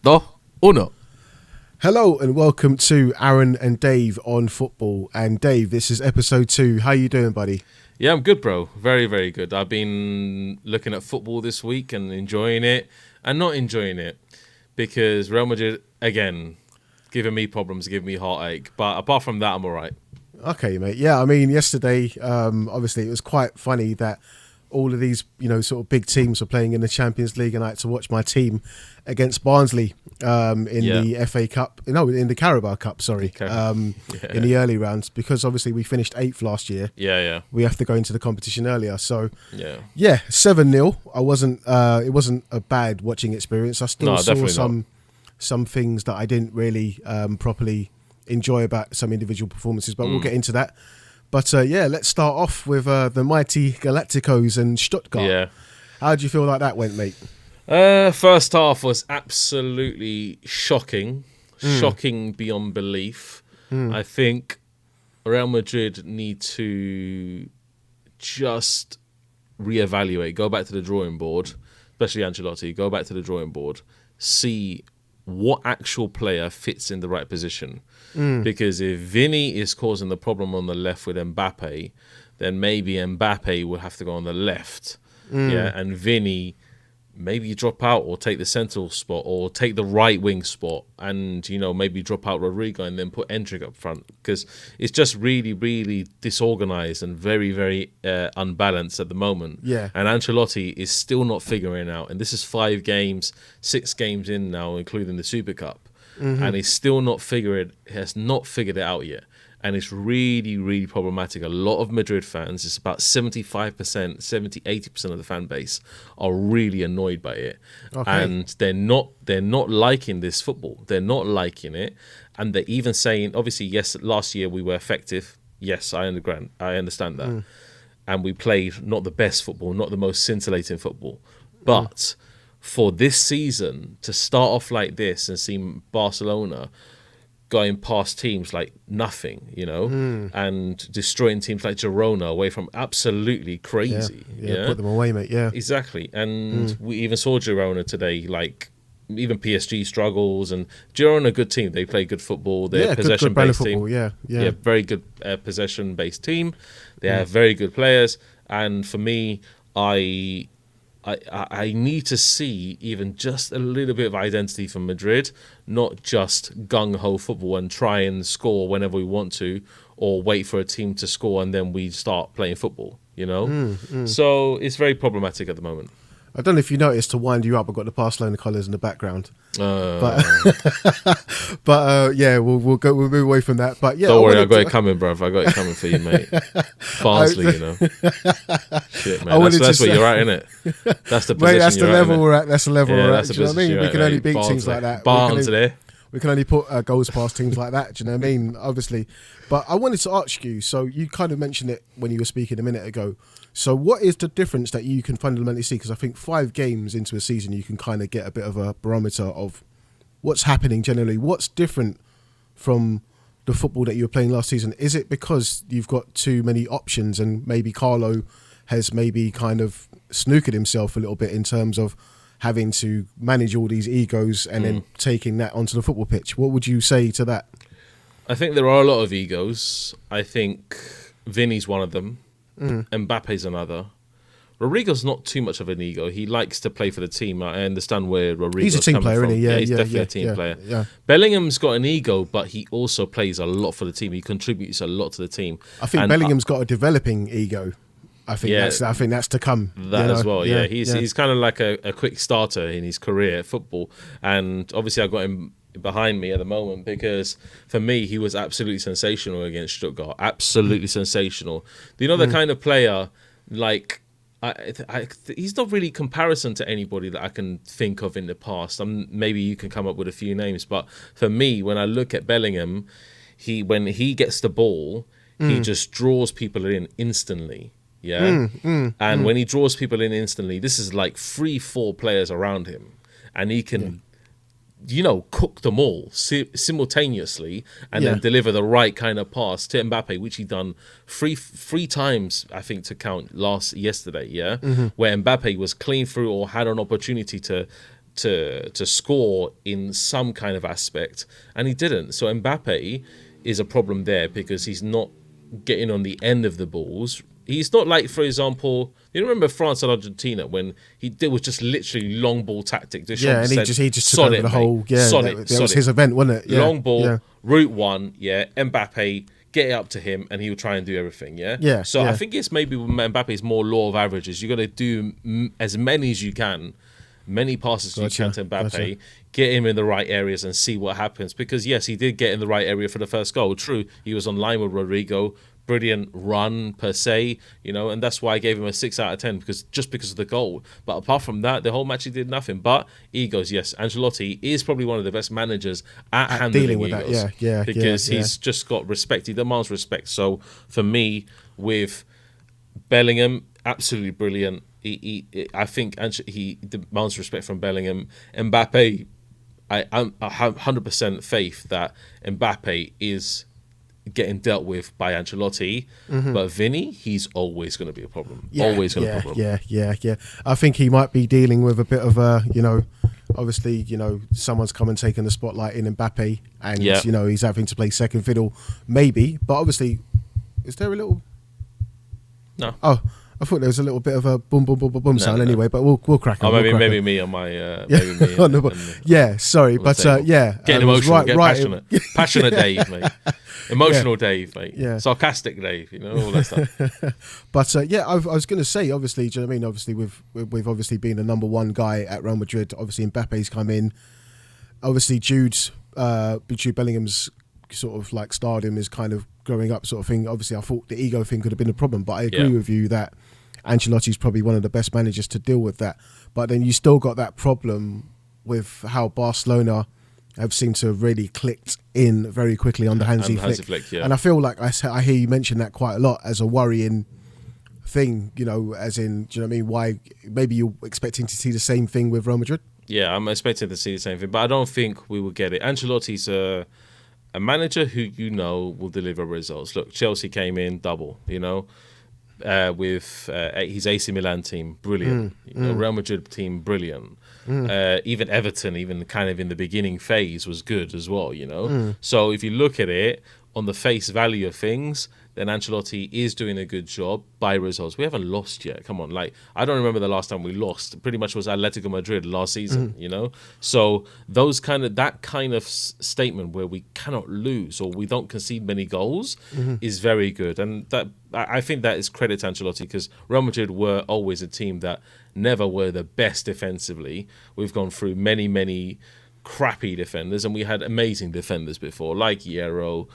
dos, uno. Hello and welcome to Aaron and Dave on football. And Dave, this is episode 2. How you doing, buddy? Yeah, I'm good, bro. Very, very good. I've been looking at football this week and enjoying it and not enjoying it because Real Madrid, again, giving me problems, giving me heartache. But apart from that, I'm all right. Okay, mate. Yeah, I mean, yesterday, obviously, it was quite funny that all of these, sort of big teams were playing in the Champions League, and I had to watch my team against Barnsley in the FA Cup. No, in the Carabao Cup, sorry, in the early rounds, because obviously we finished 8th last year. Yeah. We have to go into the competition earlier. So, yeah, 7-0. It wasn't a bad watching experience. I still saw some things that I didn't really properly enjoy about some individual performances, but we'll get into that. But let's start off with the mighty Galacticos and Stuttgart. Yeah. How do you feel like that went, mate? First half was absolutely shocking beyond belief. I think Real Madrid need to just reevaluate, go back to the drawing board, especially Ancelotti, go back to the drawing board, see what actual player fits in the right position. Because if Vini is causing the problem on the left with Mbappe, then maybe Mbappe will have to go on the left. And Vini maybe drop out or take the central spot or take the right wing spot and, maybe drop out Rodrigo and then put Endrick up front, because it's just really, really disorganized and very, very unbalanced at the moment. Yeah. And Ancelotti is still not figuring it out. And this is 6 games in now, including the Super Cup. And he's still has not figured it out yet. And it's really, really problematic. A lot of Madrid fans, it's about 75%, 80% of the fan base are really annoyed by it. Okay. And they're not liking this football. They're not liking it. And they're even saying, obviously, yes, last year we were effective. Yes, I understand that. And we played not the best football, not the most scintillating football. But for this season, to start off like this and see Barcelona going past teams like nothing, and destroying teams like Girona away from absolutely crazy. Yeah, put them away, mate. Yeah, exactly. And we even saw Girona today. Like even PSG struggles, and Girona, a good team. They play good football. They're a possession-based team. Yeah, very good possession-based team. They have very good players. And for me, I need to see even just a little bit of identity from Madrid, not just gung-ho football and try and score whenever we want to, or wait for a team to score and then we start playing football, So it's very problematic at the moment. I don't know if you noticed, to wind you up, I've got the Barcelona colours in the background. But we'll move away from that. But yeah, don't worry, I got it coming, bruv. I got it coming for you, mate. Barnsley, Shit, man. That's where you're at, innit? That's the position, mate, that's the level we're at. That's the level we're at. Do you know what I mean? We can only beat teams like that. We can only put goals past teams like that. Do you know what I mean? Obviously. But I wanted to ask you, so you kind of mentioned it when you were speaking a minute ago. So what is the difference that you can fundamentally see? Because I think 5 games into a season, you can kind of get a bit of a barometer of what's happening generally. What's different from the football that you were playing last season? Is it because you've got too many options and maybe Carlo has maybe kind of snookered himself a little bit in terms of having to manage all these egos and then taking that onto the football pitch? What would you say to that? I think there are a lot of egos. I think Vini's one of them. Mbappe's another. Rodrigo's not too much of an ego. He likes to play for the team. I understand where Rodrigo's coming from. He's a team player, isn't he? Yeah, he's definitely a team player. Yeah. Bellingham's got an ego, but he also plays a lot for the team. He contributes a lot to the team. I think Bellingham's got a developing ego. I think that's to come. As well. Yeah, he's kind of like a quick starter in his career at football, and obviously I got him behind me at the moment because for me he was absolutely sensational against Stuttgart. Absolutely sensational. The kind of player like he's not really comparison to anybody that I can think of in the past. Maybe you can come up with a few names, but for me, when I look at Bellingham, when he gets the ball, he just draws people in instantly. And when he draws people in instantly, this is like 3-4 players around him, and he can cook them all simultaneously and then deliver the right kind of pass to Mbappe, which he done three times, I think, to count yesterday, where Mbappe was clean through or had an opportunity to to score in some kind of aspect, and he didn't. So Mbappe is a problem there because he's not getting on the end of the balls. He's not like, for example, you remember France and Argentina when it was just literally long ball tactic. Yeah, and he just took over the whole. Yeah, that was his event, wasn't it? Yeah, long ball, route one. Yeah, Mbappe, get it up to him, and he will try and do everything. Yeah, yeah. So I think it's maybe Mbappe's more law of averages. You got to do as many as you can, many passes as you can to Mbappe. Get him in the right areas and see what happens. Because yes, he did get in the right area for the first goal. True, he was on line with Rodrigo. Brilliant run per se, and that's why I gave him a 6 out of 10 because of the goal. But apart from that, the whole match he did nothing. But egos, yes, Ancelotti is probably one of the best managers at handling dealing with egos. That. Yeah, because he's just got respect. He demands respect. So for me, with Bellingham, absolutely brilliant. I think he demands respect from Bellingham. Mbappe, I have 100% faith that Mbappe is getting dealt with by Ancelotti, but Vinny, he's always going to be a problem. Always going to be a problem. Yeah. I think he might be dealing with a bit of a, obviously, someone's come and taken the spotlight in Mbappe, and he's having to play second fiddle, maybe. But obviously, is there a little? No. Oh, I thought there was a little bit of a boom, boom, boom, boom, boom sound. Anyway, but we'll crack on. Maybe me on my. Sorry, but getting emotional, passionate, passionate Dave, mate. Emotional Dave, mate. Yeah. Sarcastic Dave, all that stuff. But I was going to say, obviously, do you know what I mean? Obviously, with obviously being the number one guy at Real Madrid, obviously Mbappe's come in. Obviously, Jude Bellingham's sort of like stardom is kind of growing up, sort of thing. Obviously, I thought the ego thing could have been a problem, but I agree with you that Ancelotti's probably one of the best managers to deal with that. But then you still got that problem with how Barcelona have seemed to have really clicked in very quickly under Hansi Flick. And I feel like I hear you mention that quite a lot as a worrying thing, as in, do you know what I mean? Why maybe you're expecting to see the same thing with Real Madrid? Yeah, I'm expecting to see the same thing, but I don't think we will get it. Ancelotti's a manager who will deliver results. Look, Chelsea came in double, with his AC Milan team, brilliant. Real Madrid team, brilliant. Even Everton, even kind of in the beginning phase, was good as well, So if you look at it on the face value of things, then Ancelotti is doing a good job by results. We haven't lost yet. Come on, I don't remember the last time we lost. Pretty much was Atletico Madrid last season, So that kind of statement where we cannot lose or we don't concede many goals is very good, and that I think that is credit to Ancelotti because Real Madrid were always a team that never were the best defensively. We've gone through many crappy defenders, and we had amazing defenders before, like Hierro,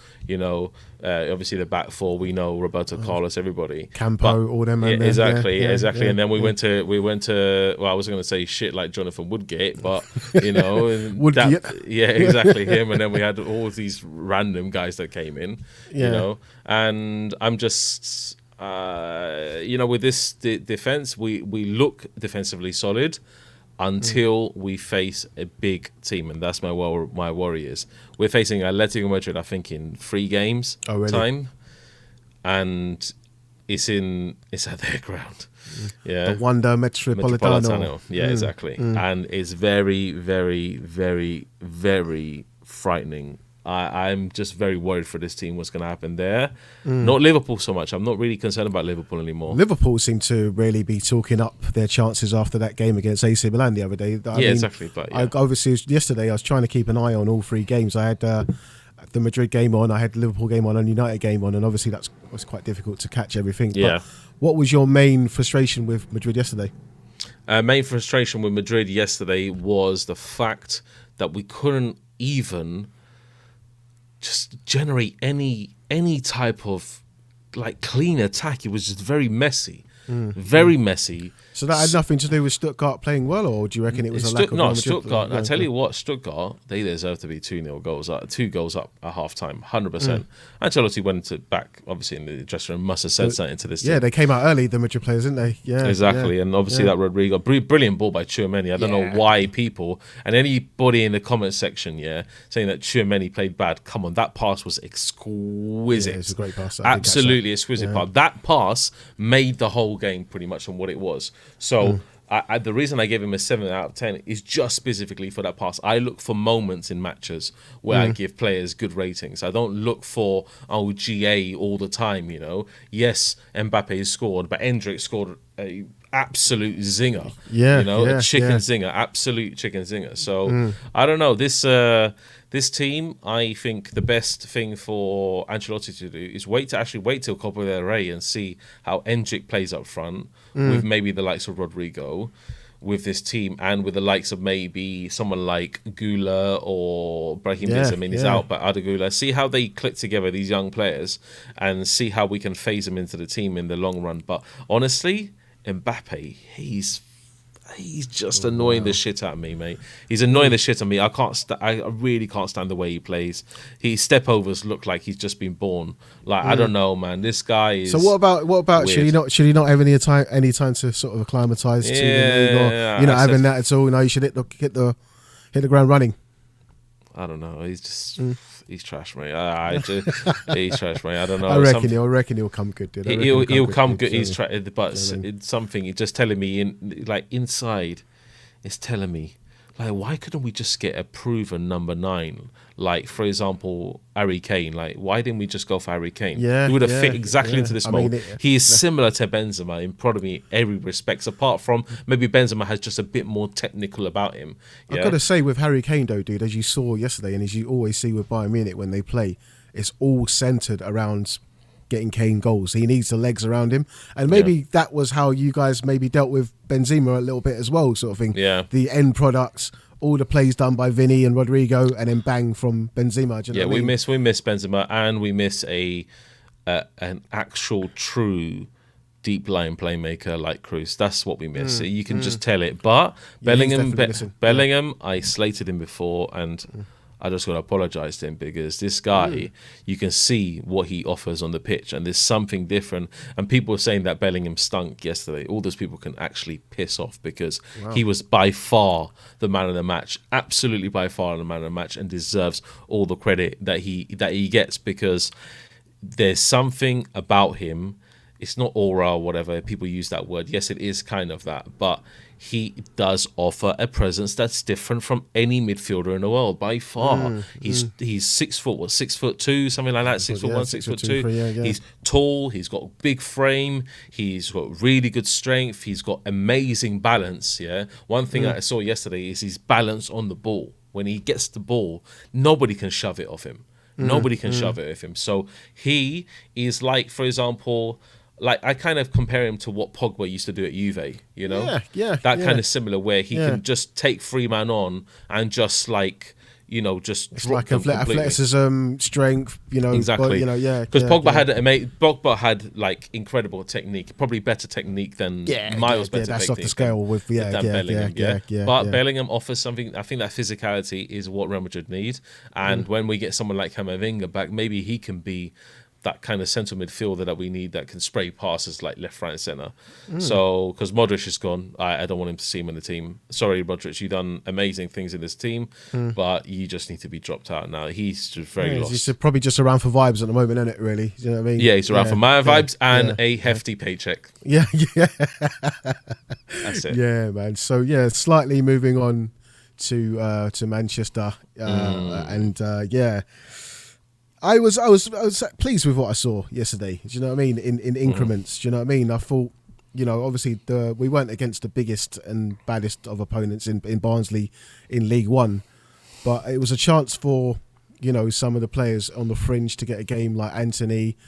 obviously the back four, we know Roberto Carlos, everybody, Campo, all them. Exactly. And then we went to. Well, I was going to say shit like Jonathan Woodgate, but Woodgate. Exactly him. And then we had all these random guys that came in, and I'm just. With this defense, we look defensively solid until we face a big team, and that's my worry is we're facing Atletico Madrid, I think, in 3 games time, and it's at their ground. The Wanda Metropolitano. Yeah, exactly. And it's very, very, very, very frightening. I'm just very worried for this team, what's going to happen there. Not Liverpool so much. I'm not really concerned about Liverpool anymore. Liverpool seem to really be talking up their chances after that game against AC Milan the other day. Exactly. But obviously, yesterday I was trying to keep an eye on all 3 games. I had the Madrid game on, I had the Liverpool game on, and United game on, and obviously that was quite difficult to catch everything. But what was your main frustration with Madrid yesterday? Main frustration with Madrid yesterday was the fact that we couldn't even just generate any type of clean attack. It was just very messy. Very messy. So that had nothing to do with Stuttgart playing well, or do you reckon it was a lack of... No, Stuttgart. I tell you what, Stuttgart, they deserve to be 2-0 goals, 2 goals up at half time, 100%. Ancelotti went back, obviously, in the dressing room, must have said something to this team. Yeah, they came out early, the Madrid players, didn't they? Yeah, exactly. And obviously that Rodrigo, brilliant ball by Touchmeni. I don't know why people, and anybody in the comment section, saying that Touchmeni played bad. Come on, that pass was exquisite. Yeah, it was a great pass. Absolutely exquisite pass. That pass made the whole game pretty much on what it was. So the reason I gave him a 7 out of 10 is just specifically for that pass. I look for moments in matches where I give players good ratings. I don't look for GA all the time. Yes, Mbappe scored, but Endrick scored a absolute zinger. A chicken zinger, absolute chicken zinger. So I don't know. This team, I think the best thing for Ancelotti to do is wait till Copa del Rey and see how Endrick plays up front with maybe the likes of Rodrigo with this team, and with the likes of maybe someone like Gula or Brahim Benzema is out, but Ada Gula. See how they click together, these young players, and see how we can phase them into the team in the long run. But honestly, Mbappe, he's just annoying the shit out of me, mate. He's annoying the shit out of me. I really can't stand the way he plays. His step overs look like he's just been born. Like I don't know, man. This guy is. So what about weird. Should he not have any time to sort of acclimatise to the league, or having that at all? No, you should hit the ground running. I don't know. He's just he's trash, mate. He's trash, mate. I don't know. I reckon he'll come good, dude. He'll come good. He's but it's something. It's just telling me inside. It's telling me why couldn't we just get a proven number 9? Like, for example, Harry Kane. Like, why didn't we just go for Harry Kane? He would have fit exactly into this mold. He is similar to Benzema in probably every respect, apart from maybe Benzema has just a bit more technical about him. Yeah? I've got to say, with Harry Kane, though, dude, as you saw yesterday, and as you always see with Bayern Munich when they play, it's all centred around getting Kane goals. He needs the legs around him, and maybe that was how you guys maybe dealt with Benzema a little bit as well, sort of thing. The end products, all the plays done by Vinny and Rodrigo, and then bang from Benzema. Do you know what I mean? we miss Benzema, and we miss an actual true deep line playmaker like Cruz. That's what we miss. You can just tell it. But Bellingham, I slated him before, and I just got to apologise to him, because this guy, you can see what he offers on the pitch, and there's something different. And people were saying that Bellingham stunk yesterday. All those people can actually piss off, because he was by far the man of the match, absolutely by far the man of the match, and deserves all the credit that he gets, because there's something about him. It's not aura or whatever, people use that word. Yes, it is kind of that, but he does offer a presence that's different from any midfielder in the world by far. He's 6 foot, 6'2", something like that. 6'1", 6'2". He's tall. He's got a big frame. He's got really good strength. He's got amazing balance. Yeah. One thing I saw yesterday is his balance on the ball. When he gets the ball, nobody can shove it off him. Nobody can shove it off him. So he is like, for example, like I kind of compare him to what Pogba used to do at Juve, that kind of similar, where he can just take 3 man on and just just it's like athleticism, strength, exactly, because Pogba had like incredible technique, probably better technique than miles better. That's technique off the scale with Bellingham. But Bellingham offers something. I think that physicality is what Real Madrid need, and when we get someone like Camavinga back, maybe he can be that kind of central midfielder that we need, that can spray passes like left, right, and centre. So, because Modric is gone, I don't want him to see him in the team. Sorry, Modric, you've done amazing things in this team, but you just need to be dropped out now. He's just very lost. He's probably just around for vibes at the moment, isn't it, really? Do you know what I mean? Yeah, he's around for my vibes and a hefty paycheck. Yeah. That's it. Yeah, man. So, slightly moving on to Manchester. I was pleased with what I saw yesterday. Do you know what I mean? In increments. Do you know what I mean? I thought, obviously we weren't against the biggest and baddest of opponents in Barnsley in League One, but it was a chance for some of the players on the fringe to get a game, like Anthony,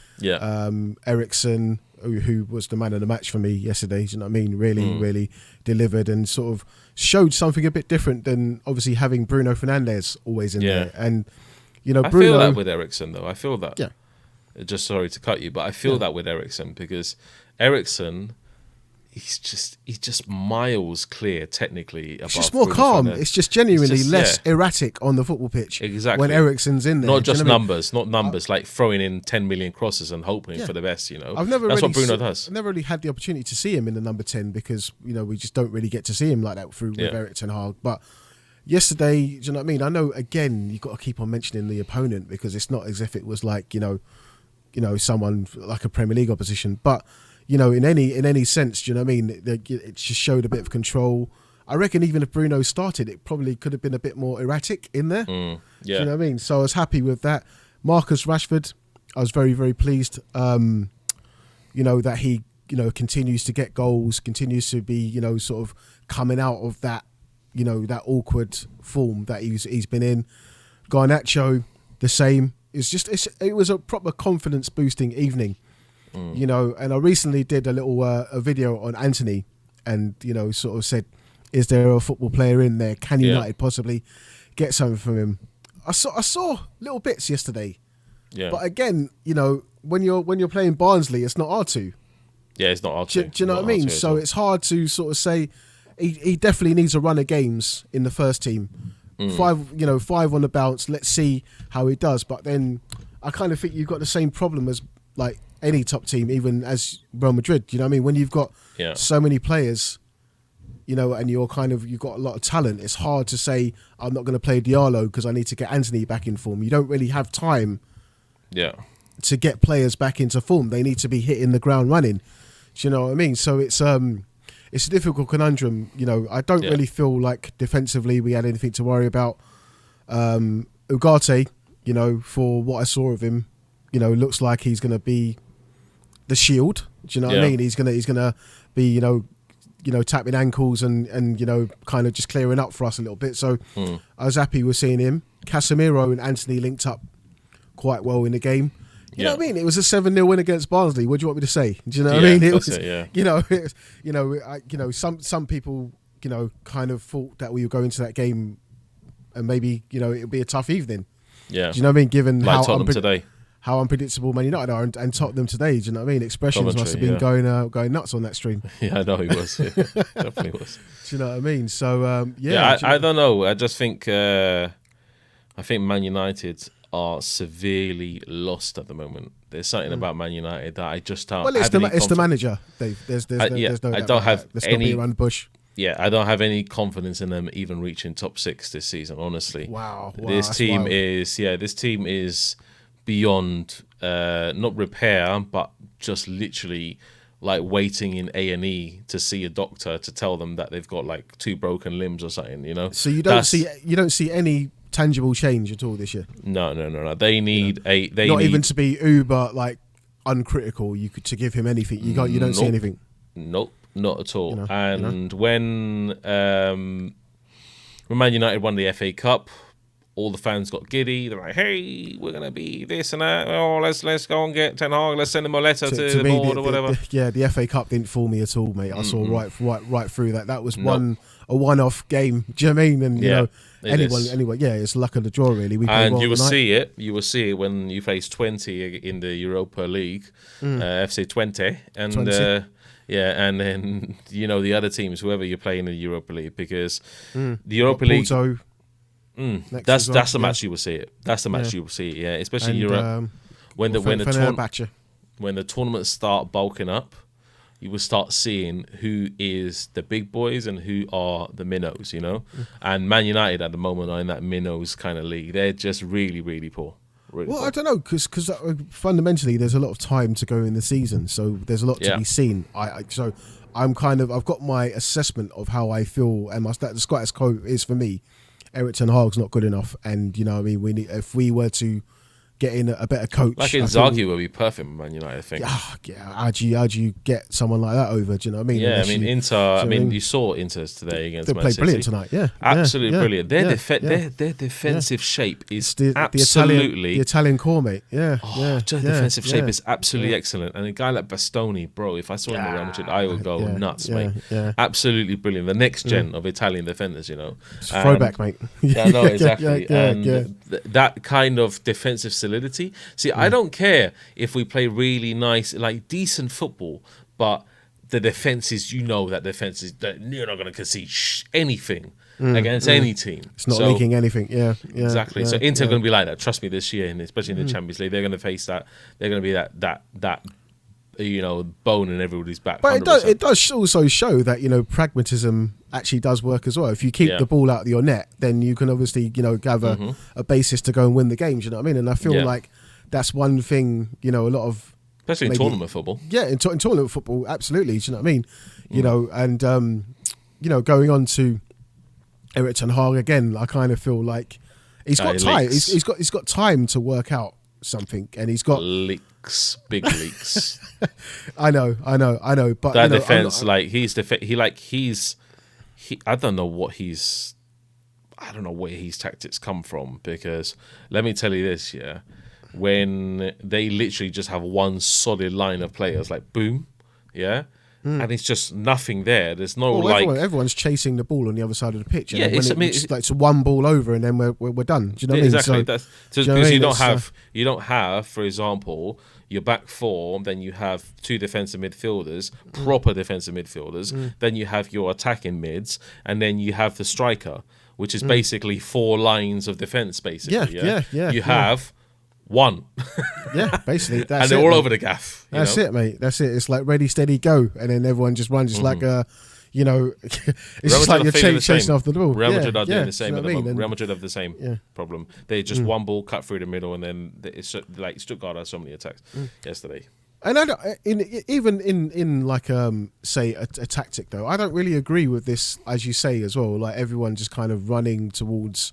Eriksen, who was the man of the match for me yesterday. Do you know what I mean? Really delivered and sort of showed something a bit different than obviously having Bruno Fernandes always in there. And Bruno, I feel that with Eriksen, though. I feel that. Yeah. Just sorry to cut you, but I feel that with Eriksen, because Eriksen, he's just miles clear technically. It's just more calm. It's just genuinely less erratic on the football pitch. Exactly. When Eriksen's in there. Not just numbers, like throwing in 10 million crosses and hoping for the best, That's what Bruno does. I've never really had the opportunity to see him in the number 10, because, we just don't really get to see him like that with Erik ten Hag. But yesterday, do you know what I mean? I know, again, you've got to keep on mentioning the opponent, because it's not as if it was like, someone like a Premier League opposition. But, in any sense. Do you know what I mean? It just showed a bit of control. I reckon even if Bruno started, it probably could have been a bit more erratic in there. Yeah. Do you know what I mean? So I was happy with that. Marcus Rashford, I was very, very pleased. That he, continues to get goals, continues to be, sort of coming out of that, that awkward form that he's been in. Garnacho, the same. It was a proper confidence boosting evening, and I recently did a little a video on Anthony, and sort of said, is there a football player in there? Can United possibly get something from him? I saw little bits yesterday, but again, when you're playing Barnsley, it's not hard to. Yeah, it's not hard to. Do you know what I mean? So it's hard to sort of say he definitely needs a run of games in the first team. 5 on the bounce. Let's see how he does. But then I kind of think you've got the same problem as like any top team, even as Real Madrid. You know what I mean? When you've got so many players, and you've got a lot of talent, it's hard to say I'm not going to play Diallo because I need to get Anthony back in form. You don't really have time to get players back into form. They need to be hitting the ground running. Do you know what I mean? So it's a difficult conundrum. I don't really feel like defensively we had anything to worry about. Ugarte, for what I saw of him, looks like he's going to be the shield. Do you know what I mean? He's gonna be, tapping ankles and kind of just clearing up for us a little bit. So I was happy with seeing him. Casemiro and Anthony linked up quite well in the game. You know what I mean? It was a 7-0 win against Barnsley. What do you want me to say? Do you know what I mean? It was, some people, kind of thought that we would go into that game and maybe, it would be a tough evening. Yeah. Do you know what I mean? Given like Tottenham today. How unpredictable Man United are and Tottenham today. Do you know what I mean? Expressions must have been going nuts on that stream. Yeah, I know he was. Yeah, definitely was. Do you know what I mean? So, I don't know. I just think, I think Man United are severely lost at the moment. There's something about Man United that I just don't. Well, it's the manager, Dave. There's no. I don't have any around the bush. Yeah, I don't have any confidence in them even reaching top 6 this season. Honestly, wow this team is beyond not repair, but just literally like waiting in A&E to see a doctor to tell them that they've got like 2 broken limbs or something. So you don't see any tangible change at all this year. No. They need even to be uber like uncritical. To give him anything. You don't see anything. Nope, not at all. When Man United won the FA Cup, all the fans got giddy. They're like, "Hey, we're gonna be this and that. Oh, let's go and get Ten Hag. Let's send him a letter to the board or whatever." The FA Cup didn't fool me at all, mate. I saw right through that. That was a one-off game. Do you know what I mean? And anyway, it's luck of the draw, really. You will see it. You will see it when you face 20 in the Europa League, FC 20, and 20. And then the other teams, whoever you're playing in the Europa League, because the Europa League. That's the match you will see it. That's the match you will see it. Yeah, especially in Europe when the tournaments start bulking up, you will start seeing who is the big boys and who are the minnows. And Man United at the moment are in that minnows kind of league. They're just really, really poor. Really poor. I don't know because fundamentally there's a lot of time to go in the season, so there's a lot to be seen. I've got my assessment of how I feel, and the status quo is for me. Erik Ten Hag's not good enough, and if we were to get in a better coach, like Inzaghi would be perfect for Man United, I think. How do you get someone like that over? Do you know what I mean? Yeah, Inter. You saw Inter's today against Man City. They played brilliant tonight. Yeah, absolutely brilliant. Their defensive shape is absolutely the Italian core, mate. Defensive shape is absolutely excellent. And a guy like Bastoni, bro, if I saw him around Madrid, I would go nuts, mate. Yeah. Absolutely brilliant. The next gen of Italian defenders, It's throwback, mate. Yeah, no, exactly. That kind of defensive solidity. See, I don't care if we play really nice, like decent football, but the defense is, that you're not going to concede anything against any team. It's not leaking anything. Yeah, exactly. So Inter are going to be like that. Trust me, this year, and especially in the Champions League, they're going to face that. They're going to be that bone in everybody's back. But it does also show that pragmatism actually does work as well. If you keep the ball out of your net, then you can obviously gather a basis to go and win the games. You know what I mean? And I feel like that's one thing. A lot of especially in tournament football. Yeah, in tournament football, absolutely. Do you know what I mean? You know, and going on to Erik ten Hag again, I kind of feel like he's got time. He's got time to work out something, and he's got big leaks. I know. But that defense, I don't know where his tactics come from, because let me tell you this, when they literally just have one solid line of players, like boom, and it's just nothing there. There's no everyone's chasing the ball on the other side of the pitch. And it's one ball over, and then we're done. Do you know what I mean? Exactly. So, because you don't have, for example, your back four, then you have two defensive midfielders, proper defensive midfielders, then you have your attacking mids, and then you have the striker, which is basically 4 lines of defense. Basically, you have one. Basically, and they're all over the gaff. That's it, mate. That's it. It's like ready, steady, go, and then everyone just runs. It's like it's just like you're chasing off the ball. Real Madrid are doing the same at the moment. Real Madrid have the same problem. They just one ball cut through the middle, and then it's like Stuttgart had so many attacks yesterday. And I don't, even in like say a tactic though, I don't really agree with this, as you say as well. Like everyone just kind of running towards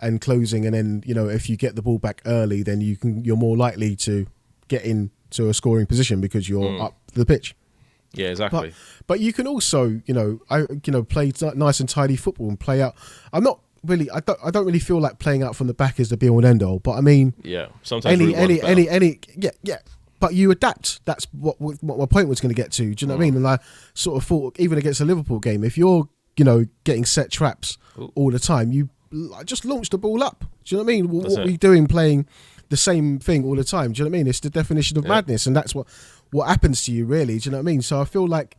and closing, and then if you get the ball back early, then you're more likely to get into a scoring position because you're up the pitch. Yeah, exactly. But you can also play nice and tidy football and play out. I don't really feel like playing out from the back is the be all and end all. But I mean, sometimes but you adapt. That's what my point was going to get to. Do you know what I mean? And I sort of thought, even against a Liverpool game, if you're getting set traps all the time, you just launch the ball up. Do you know what I mean? What are we doing playing the same thing all the time? Do you know what I mean? It's the definition of madness, and that's what happens to you, really. Do you know what I mean? So I feel like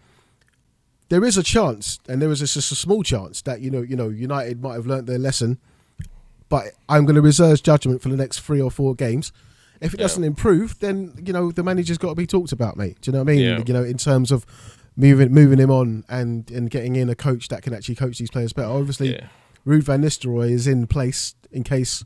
there is a chance, and there is just a small chance that United might have learnt their lesson. But I'm going to reserve judgment for the next 3 or 4 games. If it doesn't improve, then the manager's got to be talked about, mate. Do you know what I mean? Yeah. In terms of moving him on and getting in a coach that can actually coach these players better. Obviously, Ruud van Nistelrooy is in place in case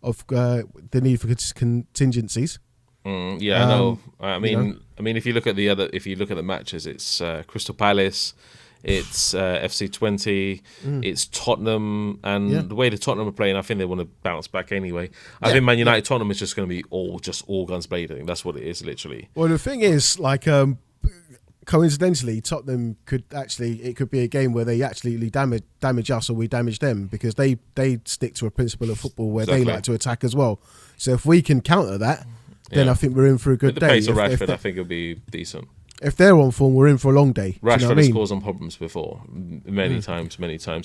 of the need for contingencies. I know. I mean, if you look at the matches, it's Crystal Palace, it's FC20, it's Tottenham, and the way the Tottenham are playing, I think they want to bounce back anyway. I think Man United Tottenham is just going to be all guns blazing. That's what it is, literally. Well, the thing is, like, coincidentally, Tottenham could be a game where they actually damage us or we damage them, because they stick to a principle of football where they like to attack as well. So if we can counter that, then I think we're in for a good day. The pace of Rashford, I think, will be decent. If they're on form, we're in for a long day. Rashford has caused some problems before, many times,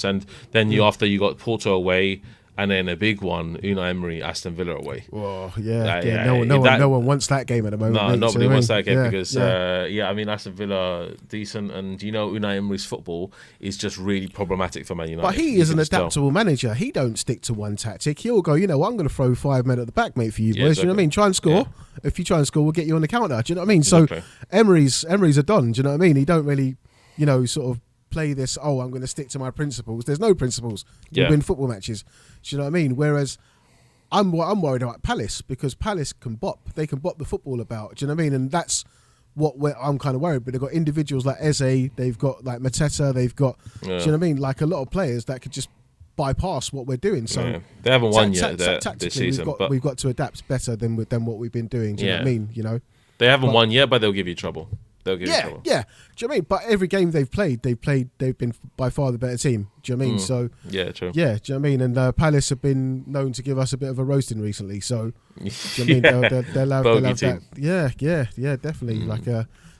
and then after you got Porto away, and then a big one, Unai Emery, Aston Villa away. Oh, no one wants that game at the moment. No, nobody wants that game because, I mean, Aston Villa, decent, and Unai Emery's football is just really problematic for Man United. But he is an adaptable manager. He don't stick to one tactic. He'll go, I'm going to throw 5 men at the back, mate, for you boys. Exactly. Do you know what I mean? Try and score. Yeah. If you try and score, we'll get you on the counter. Do you know what I mean? Exactly. So Emery's a don. Do you know what I mean? He don't really, sort of play this, I'm going to stick to my principles. There's no principles. You win football matches. Do you know what I mean? Whereas I'm worried about Palace, because Palace can bop. They can bop the football about. Do you know what I mean? And that's I'm kind of worried. But they've got individuals like Eze, they've got like Mateta, they've got, do you know what I mean? Like a lot of players that could just bypass what we're doing. So they haven't won yet this season. We've got to adapt better than what we've been doing. Do you know what I mean? They haven't won yet, but they'll give you trouble. They'll give you trouble. Yeah. Do you know what I mean? But every game they've been by far the better team. Do you know what I mean? So true. Yeah, do you know what I mean? And Palace have been known to give us a bit of a roasting recently. So do you know what I mean? They'll have that. Yeah, definitely.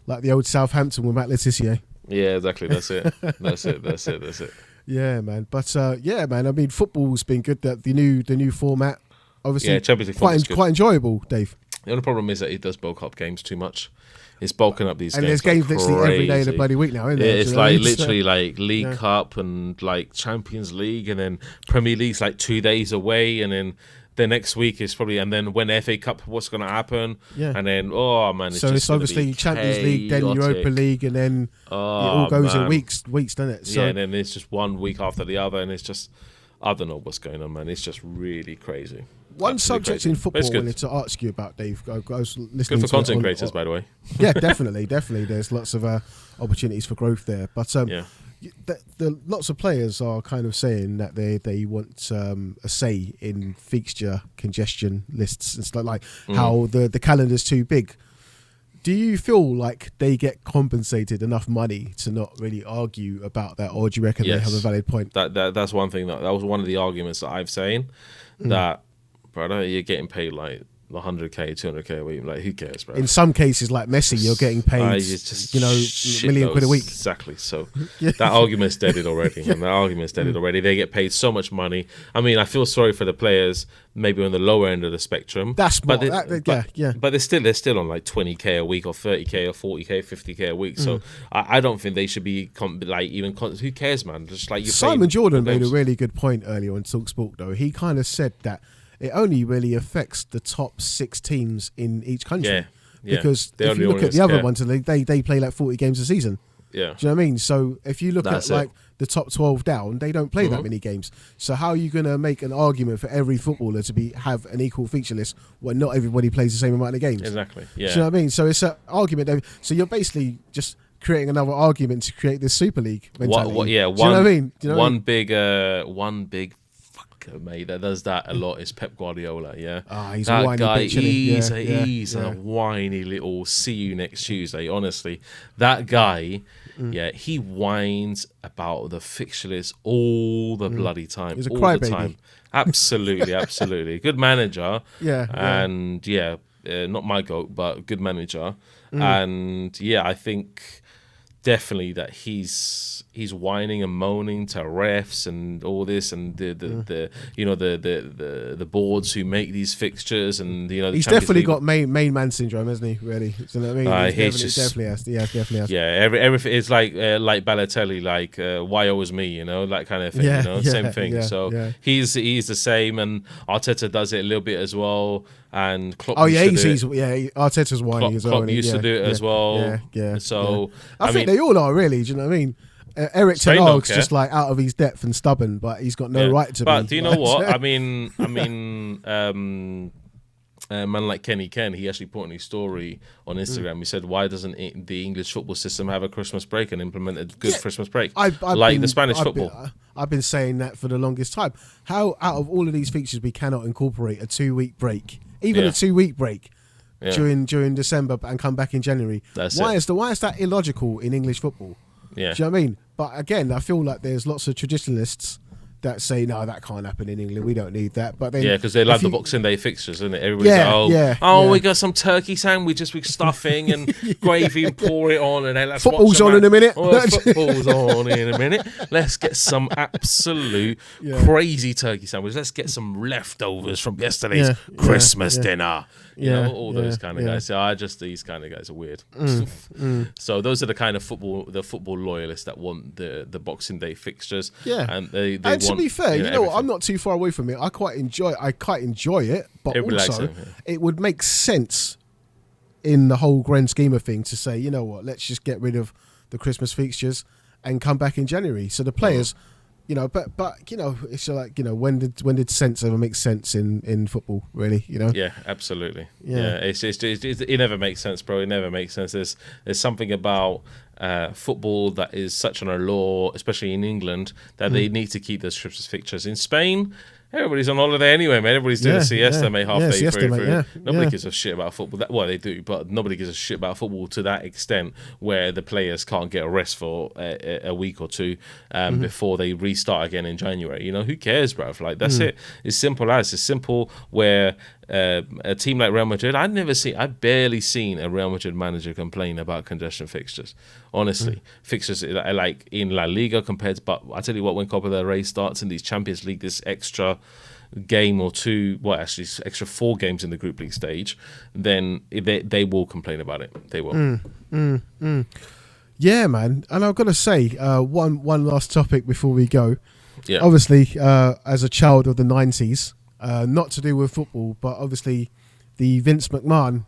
Like the old Southampton with Matt Letizia. Yeah, exactly. That's it. Yeah, man. But man. I mean, football's been good. The new format, obviously, Champions League quite enjoyable, Dave. The only problem is that it does bulk up games too much. It's bulking up these games. And there's games literally every day of the bloody week now, isn't there? It's like literally like League Cup and like Champions League, and then Premier League's like 2 days away, and then the next week is probably, and then when FA Cup, what's going to happen? Yeah. And then, it's obviously Champions League, then Europa League, and then it all goes in weeks, doesn't it? So, and then it's just 1 week after the other, and it's just, I don't know what's going on, man. It's just really crazy. One subject in football I wanted to ask you about, Dave. I was listening good for content creators, by the way. Yeah, definitely. There's lots of opportunities for growth there. But the lots of players are kind of saying that they want a say in fixture congestion lists and stuff, like how the calendar's too big. Do you feel like they get compensated enough money to not really argue about that, or do you reckon they have a valid point? That's one thing that was one of the arguments that I've seen, that brother, you're getting paid like 100k, 200k a week. Like, who cares, bro? In some cases, like Messi, you're getting paid, £1 million a week. Exactly. So that argument's deaded already. And that argument's deaded already. They get paid so much money. I mean, I feel sorry for the players, maybe on the lower end of the spectrum. That's but but they're still on like 20k a week, or 30k, or 40k, 50k a week. So I don't think they should be who cares, man? Just like Simon Jordan made a really good point earlier on TalkSport, though. He kind of said that it only really affects the top 6 teams in each country. Yeah. Because if you look at the other ones, they play like 40 games a season. Yeah. Do you know what I mean? So if you look at like the top 12 down, they don't play that many games. So how are you going to make an argument for every footballer to have an equal feature list when not everybody plays the same amount of games? Exactly. Yeah. Do you know what I mean? So it's an argument. So you're basically just creating another argument to create this Super League mentality. Do you know what I mean? One big mate that does that a lot is Pep Guardiola. He's that a whiny guy. Bitch, he's a whiny little. See you next Tuesday. Honestly, that guy. He whines about the fixture list all the bloody time. He's a all crybaby. The time. Absolutely. Good manager. And not my goat, but good manager. And I think definitely that he's whining and moaning to refs and all this, and the boards who make these fixtures, and the he's definitely got main man syndrome, hasn't he? Really, you know what I mean? He definitely has. Yeah, everything is like Balotelli, like why always me, that kind of thing. Same thing. He's the same, and Arteta does it a little bit as well. And Klopp Arteta's whining as well. Klopp used to do it as well. So I think they all are, really. Do you know what I mean? Eric Ten Hag's just like out of his depth and stubborn, but he's got no right to be. But do you know what? I mean, a man like Kenny Ken, he actually put in his story on Instagram. He said, "Why doesn't the English football system have a Christmas break and implement a good Christmas break the Spanish football?" I've been saying that for the longest time. How out of all of these features we cannot incorporate a 2-week break, even a 2-week break during December and come back in January? Why is that illogical in English football? Yeah. Do you know what I mean? But again, I feel like there's lots of traditionalists that say, no, that can't happen in England. We don't need that. But then, because they love the Boxing Day fixtures, isn't it? Everybody's we got some turkey sandwiches with stuffing and gravy and pour it on, and then let's football's watch on in a minute. Football's on in a minute. Let's get some absolute crazy turkey sandwiches. Let's get some leftovers from yesterday's Christmas dinner. All those kind of guys. So these kind of guys are weird. So those are the kind of football loyalists that want the Boxing Day fixtures. And to be fair, I'm not too far away from it. I quite enjoy it, but also it would make sense in the whole grand scheme of things to say, you know what, let's just get rid of the Christmas fixtures and come back in January. So the players. But it's like, when did sense ever make sense in football, really? Yeah, absolutely. It never makes sense, bro. It never makes sense. There's something about football that is such an allure, especially in England, that they need to keep those Christmas fixtures. In Spain, everybody's on holiday anyway, man. Everybody's doing a siesta, mate, halfway through. Nobody gives a shit about football. Well, they do, but nobody gives a shit about football to that extent where the players can't get a rest for a week or two before they restart again in January. Who cares, bruv? Like, that's it. It's simple where a team like Real Madrid, I've barely seen a Real Madrid manager complain about congestion fixtures. Honestly, fixtures like in La Liga compared to, but I tell you what, when Copa del Rey starts in these Champions League, this extra game or two, extra 4 games in the group league stage, then they will complain about it. They will. Yeah, man. And I've got to say, one last topic before we go. Yeah. Obviously, as a child of the 90s, not to do with football, but obviously the Vince McMahon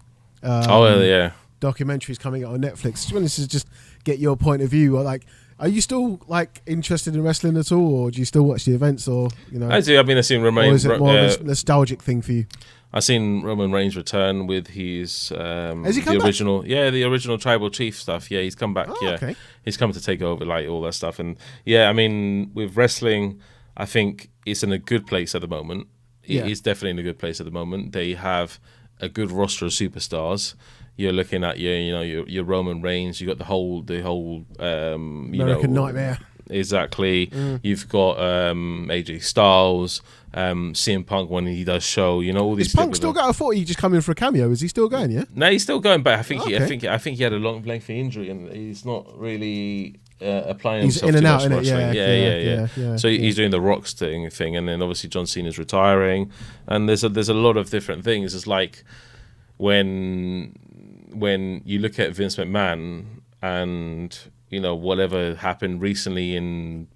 documentaries coming out on Netflix. Just wanted to just get your point of view. Are you still like interested in wrestling at all, or do you still watch the events, or I do. I mean, I've seen Roman. Or is it more of a nostalgic thing for you? I've seen Roman Reigns return with his Has he come the original, back? the original Tribal Chief stuff. Yeah, he's come back. Oh, yeah, okay. He's come to take over like all that stuff. And yeah, I mean, with wrestling, I think it's in a good place at the moment. It is definitely in a good place at the moment. They have a good roster of superstars. You're looking at your Roman Reigns. You got the whole American Nightmare. Exactly. You've got AJ Styles, CM Punk when he does show. All these. Is Punk still going? I thought he just come in for a cameo. Is he still going? Yeah. No, he's still going. But I think I think he had a long, lengthy injury, and he's not really applying himself. He's in and to out, much innit? Yeah. Yeah. So he's doing the Rock's thing, and then obviously John Cena's retiring, and there's a lot of different things. It's like when you look at Vince McMahon and whatever happened recently in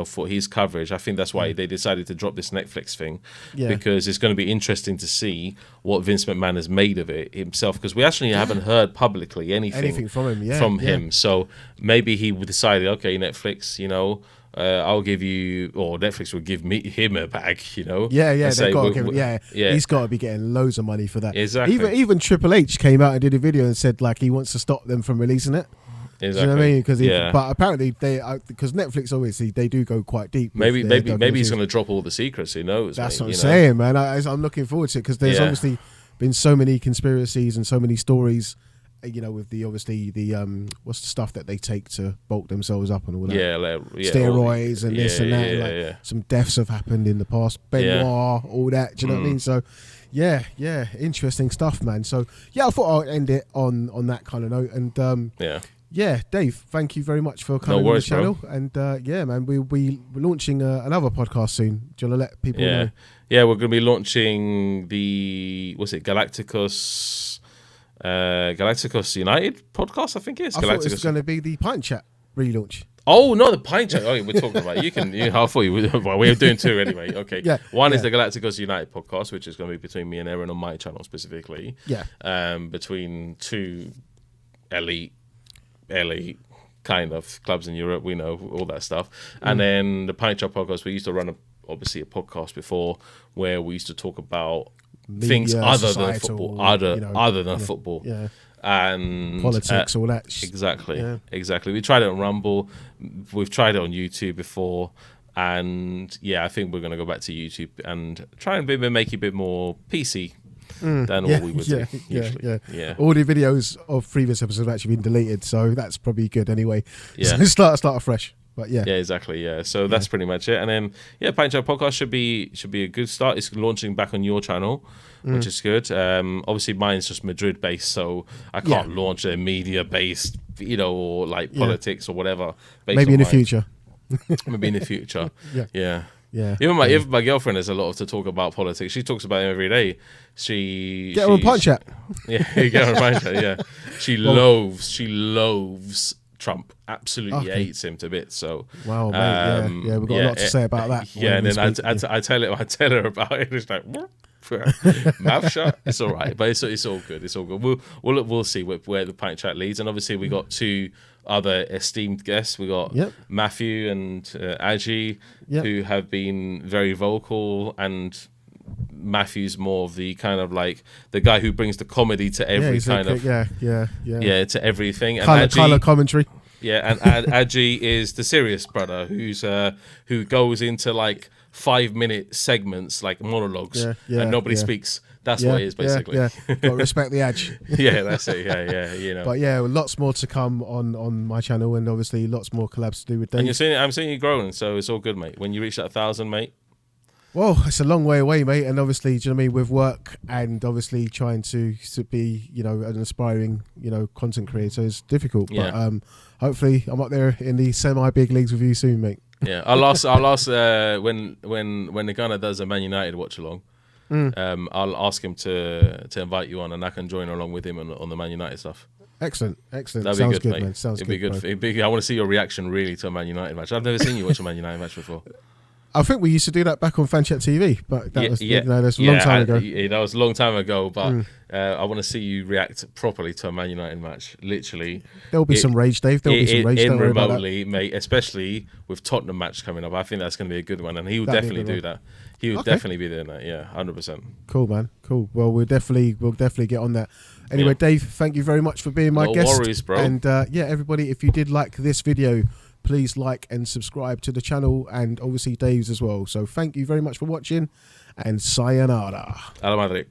for his coverage, I think that's why they decided to drop this Netflix thing, because it's going to be interesting to see what Vince McMahon has made of it himself, because we actually haven't heard publicly anything from him. Him. So maybe he decided, okay, Netflix, I'll give you, or Netflix will give him a bag, they've got to give him, he's got to be getting loads of money for that. Exactly. Even Triple H came out and did a video and said like he wants to stop them from releasing it. Exactly. Do you know what I mean? Because but apparently because Netflix obviously they do go quite deep. Maybe he's going to drop all the secrets. Who knows? That's what I'm saying, man. I'm looking forward to it, because there's obviously been so many conspiracies and so many stories. With the what's the stuff that they take to bulk themselves up and all that? Steroids and this and that. Some deaths have happened in the past. Benoit, all that. Do you know what I mean? So, interesting stuff, man. So, I thought I'd end it on that kind of note. And Dave, thank you very much for coming on the channel. Bro. And man, we're launching another podcast soon. Do you want to let people know? Yeah, we're going to be launching the Galacticos United podcast, I think it is. I thought it was going to be the Pint Chat relaunch. Oh no, the Pint Chat. Oh, we're talking about. I thought we're doing two anyway. Okay. One is the Galacticos United podcast, which is going to be between me and Aaron on my channel specifically. Between two elite kind of clubs in Europe, we know all that stuff. And then the Pint Chat podcast, we used to run obviously a podcast before where we used to talk about things other than football, other than football, and politics, all that. Exactly. We tried it on Rumble, we've tried it on YouTube before, and I think we're going to go back to YouTube and try and make it a bit more PC than what we would do usually. All the videos of previous episodes have actually been deleted, so that's probably good anyway. So start afresh. But exactly. So that's pretty much it. And then Pint Chat podcast should be a good start. It's launching back on your channel, which is good. Obviously mine's just Madrid based, so I can't launch a media based, or like politics or whatever. Maybe in the future. Maybe in the future. Yeah. Even my girlfriend has a lot to talk about politics. She talks about it every day. She get her on Pint Chat. Get her on Pint Chat. Yeah, she loathes Trump, absolutely hates him to bits. So wow, mate, we've got a lot to say about that. And then I tell her about it. It's like mouth shut. It's all right, but it's all good. It's all good. We'll see where the Pint Chat leads. And obviously we got two other esteemed guests. We got Matthew and Aji, who have been very vocal, and Matthew's more of the kind of like the guy who brings the comedy to every to everything. And Color commentary. And Aji is the serious brother who goes into like 5-minute segments, like monologues, and nobody speaks. That's what it is basically. Got to respect the edge. That's it. But lots more to come on my channel, and obviously lots more collabs to do with Dave. And I'm seeing you growing, so it's all good, mate. When you reach that 1,000, mate. Well, it's a long way away, mate, and obviously, do you know what I mean, with work and obviously trying to be, an aspiring, content creator is difficult. But hopefully, I'm up there in the semi-big leagues with you soon, mate. Yeah, I'll ask when the Gunner does a Man United watch along. I'll ask him to invite you on, and I can join along with him on the Man United stuff. Excellent. That'd be Sounds good, good, mate. man. Sounds It'd be good. I want to see your reaction really to a Man United match. I've never seen you watch a Man United match before. I think we used to do that back on FanChat TV, but that was that's a long time ago. Yeah, that was a long time ago, but I want to see you react properly to a Man United match. Literally, there'll be some rage, Dave. There'll be some rage. In remotely, mate, especially with Tottenham match coming up. I think that's going to be a good one, and he will definitely do that. He will definitely be doing that. Yeah, 100%. Cool, man. Cool. Well, we'll definitely get on that. Anyway, Dave, thank you very much for being my guest. No worries, bro. And everybody, if you did like this video, please like and subscribe to the channel, and obviously Dave's as well. So thank you very much for watching, and sayonara. Real Madrid.